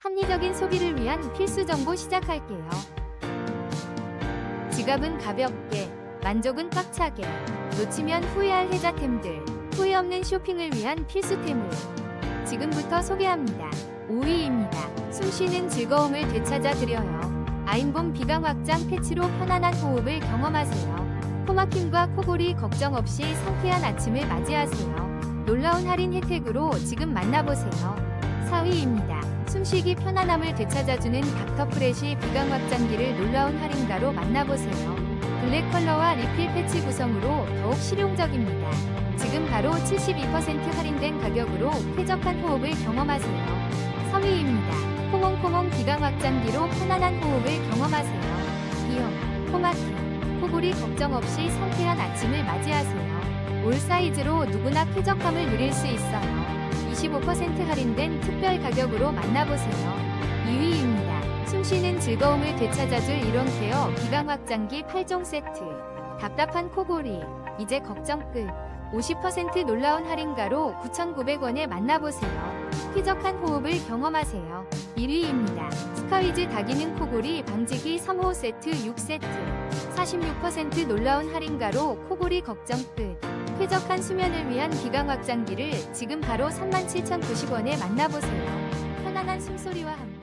합리적인 소비를 위한 필수 정보 시작할게요. 지갑은 가볍게, 만족은 꽉차게, 놓치면 후회할 혜자템들, 후회 없는 쇼핑을 위한 필수템을 지금부터 소개합니다. 5위입니다. 숨쉬는 즐거움을 되찾아 드려요. 아임봄 비강 확장 패치로 편안한 호흡을 경험하세요. 코막힘과 코골이 걱정 없이 상쾌한 아침을 맞이하세요. 놀라운 할인 혜택으로 지금 만나보세요. 4위입니다. 숨쉬기 편안함을 되찾아주는 닥터프레쉬 비강 확장기를 놀라운 할인가로 만나보세요. 블랙 컬러와 리필 패치 구성으로 더욱 실용적입니다. 지금 바로 72% 할인된 가격으로 쾌적한 호흡을 경험하세요. 3위입니다. 콩홍콩홍 비강 확장기로 편안한 호흡을 경험하세요. 비염, 코막힘, 코골이 걱정 없이 상쾌한 아침을 맞이하세요. 올 사이즈로 누구나 쾌적함을 누릴 수 있어요. 25% 할인된 특별 가격으로 만나보세요. 2위입니다. 숨쉬는 즐거움을 되찾아줄 이론케어 비강 확장기 8종 세트. 답답한 코골이, 이제 걱정 끝. 50% 놀라운 할인가로 9,900원에 만나보세요. 쾌적한 호흡을 경험하세요. 1위입니다. 스카위즈 다기능 코골이 방지기 3호 세트 6세트. 46% 놀라운 할인가로 코골이 걱정 끝. 쾌적한 수면을 위한 비강 확장기를 지금 바로 37,090원에 만나보세요. 편안한 숨소리와 함께